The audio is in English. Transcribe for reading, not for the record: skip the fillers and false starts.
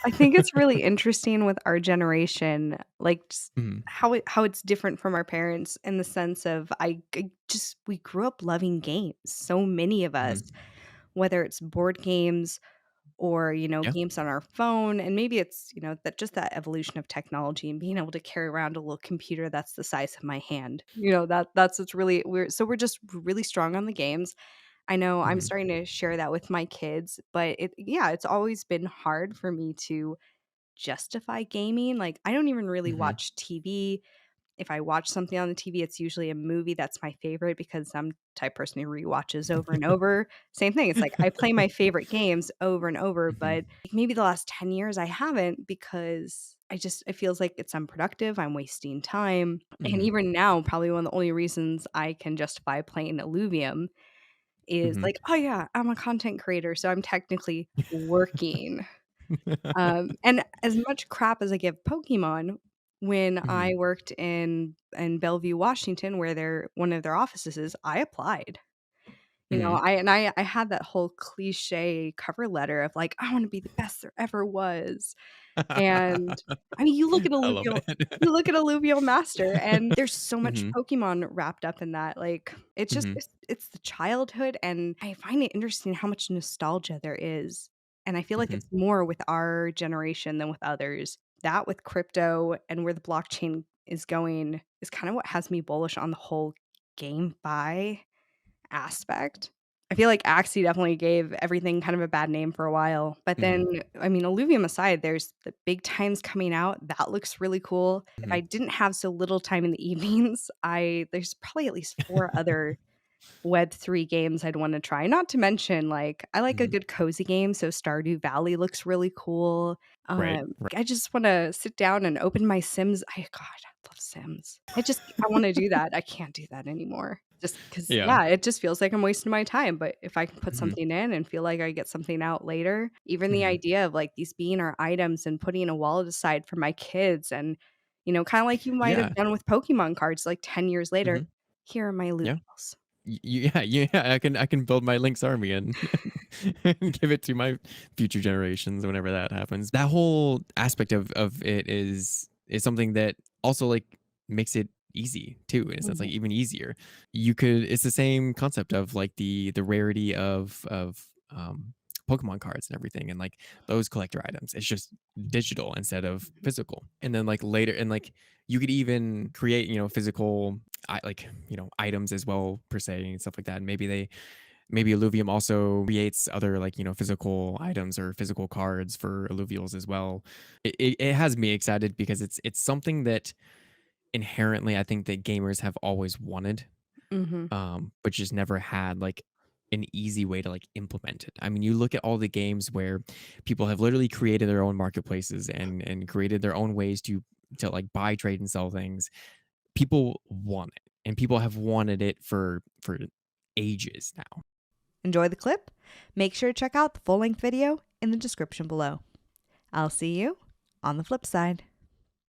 I think it's really interesting with our generation, like, just Mhm, how it's different from our parents in the sense of I just we grew up loving games, so many of us, mhm. whether it's board games or, Yeah. games on our phone, and maybe it's, that just that evolution of technology and being able to carry around a little computer that's the size of my hand. That's what's really we're just really strong on the games. I know I'm Mhm, starting to share that with my kids, but it's always been hard for me to justify gaming. Like, I don't even really mhm. watch TV. If I watch something on the TV, it's usually a movie that's my favorite because I'm the type of person who rewatches over and over. Same thing. It's like I play my favorite games over and over, Mhm, but maybe the last 10 years I haven't because it feels like it's unproductive. I'm wasting time. And mhm, even now, probably one of the only reasons I can justify playing Illuvium is mhm. like, oh yeah, I'm a content creator, so I'm technically working. And as much crap as I give Pokemon, when I Mhm, worked in Bellevue, Washington, where one of their offices is, I applied. mhm. I had that whole cliche cover letter of like, "I wanna be the best there ever was." And, I mean, I love it. you look at Alluvial Master, and there's so much Mhm, Pokemon wrapped up in that, like, it's just mhm, it's the childhood, and I find it interesting how much nostalgia there is, and I feel like mhm, it's more with our generation than with others. That with crypto and where the blockchain is going is kind of what has me bullish on the whole GameFi aspect. I feel like Axie definitely gave everything kind of a bad name for a while, but then, mhm, I mean, Illuvium aside, there's the big times coming out, that looks really cool. If mhm. I didn't have so little time in the evenings, I there's probably at least 4 other Web3 games I'd wanna try, not to mention, like, I like a Mhm. good cozy game, so Stardew Valley looks really cool. Right, right. I just wanna sit down and open my Sims God, I love Sims. I wanna do that, I can't do that anymore. Just 'cause, Yeah. yeah, it just feels like I'm wasting my time, but if I can put Mhm, something in and feel like I get something out later, even the mhm. idea of, like, these being our items and putting a wallet aside for my kids and, kinda like you might Yeah. have done with Pokemon cards, like, 10 years later, Mhm. "Here are my Yeah. Illuvials." Yeah, yeah, I can build my Link's army and and give it to my future generations whenever that happens. That whole aspect of it is something that also, like, makes it easy too, in a sense, like, Mhm. even easier. It's the same concept of, like, the rarity of Pokemon cards and everything, and, like, those collector items. It's just digital instead of physical. And then, like, later and, like, you could even create, physical items as well per se and stuff like that. And maybe Illuvium also creates other like physical items or physical cards for Illuvials as well. It has me excited because it's something that inherently I think that gamers have always wanted, Mhm. but just never had like an easy way to like implement it. I mean, you look at all the games where people have literally created their own marketplaces and created their own ways to like buy, trade, and sell things. People want it, and people have wanted it for ages now. Enjoy the clip? Make sure to check out the full length video in the description below. I'll see you on the flip side.